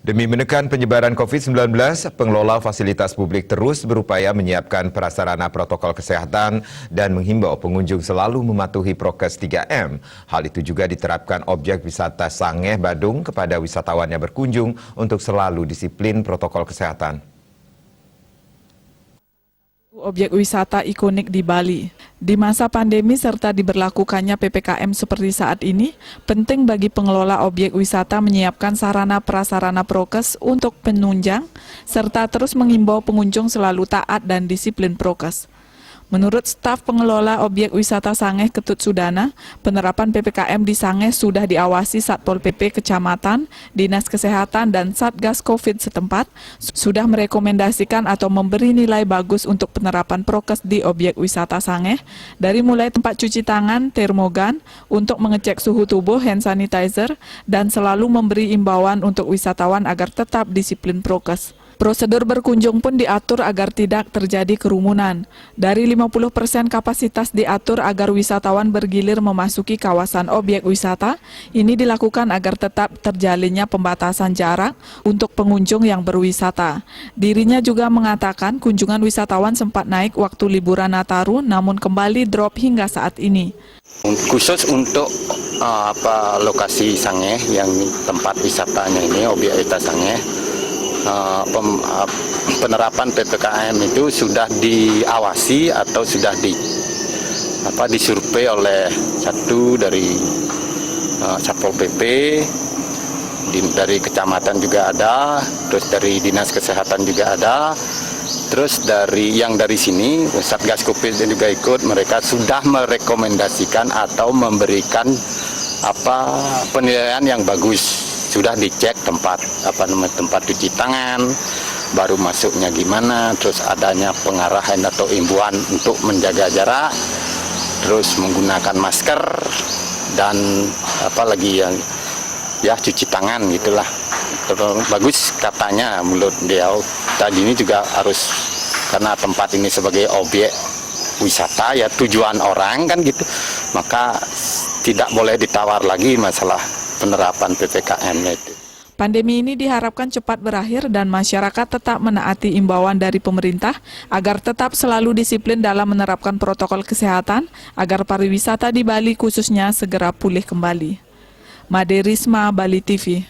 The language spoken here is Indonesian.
Demi menekan penyebaran COVID-19, pengelola fasilitas publik terus berupaya menyiapkan prasarana protokol kesehatan dan menghimbau pengunjung selalu mematuhi prokes 3M. Hal itu juga diterapkan objek wisata Sangeh Badung kepada wisatawan yang berkunjung untuk selalu disiplin protokol kesehatan. Objek wisata ikonik di Bali. Di masa pandemi serta diberlakukannya PPKM seperti saat ini, penting bagi pengelola objek wisata menyiapkan sarana prasarana prokes untuk penunjang, serta terus mengimbau pengunjung selalu taat dan disiplin prokes. Menurut staf pengelola objek wisata Sangeh Ketut Sudana, penerapan PPKM di Sangeh sudah diawasi Satpol PP Kecamatan, Dinas Kesehatan, dan Satgas COVID setempat, sudah merekomendasikan atau memberi nilai bagus untuk penerapan prokes di objek wisata Sangeh, dari mulai tempat cuci tangan, termogan, untuk mengecek suhu tubuh, hand sanitizer, dan selalu memberi imbauan untuk wisatawan agar tetap disiplin prokes. Prosedur berkunjung pun diatur agar tidak terjadi kerumunan. Dari 50% kapasitas diatur agar wisatawan bergilir memasuki kawasan objek wisata, ini dilakukan agar tetap terjalinnya pembatasan jarak untuk pengunjung yang berwisata. Dirinya juga mengatakan kunjungan wisatawan sempat naik waktu liburan Nataru, namun kembali drop hingga saat ini. Khusus untuk lokasi Sangeh yang tempat wisatanya ini, objek wisata Sangeh, penerapan PPKM itu sudah diawasi atau sudah disurvei oleh satu dari Satpol PP, dari kecamatan juga ada, terus dari Dinas Kesehatan juga ada, terus dari sini Satgas COVID juga ikut. Mereka sudah merekomendasikan atau memberikan penilaian yang bagus. Sudah dicek tempat cuci tangan, baru masuknya gimana, terus adanya pengarahan atau imbauan untuk menjaga jarak, terus menggunakan masker, dan apalagi yang cuci tangan gitulah. Terus bagus katanya menurut dia. Tadi ini juga harus, karena tempat ini sebagai objek wisata ya, tujuan orang kan gitu, maka tidak boleh ditawar lagi masalah penerapan PPKM itu. Pandemi ini diharapkan cepat berakhir dan masyarakat tetap menaati imbauan dari pemerintah agar tetap selalu disiplin dalam menerapkan protokol kesehatan agar pariwisata di Bali khususnya segera pulih kembali. Made Risma, Bali TV.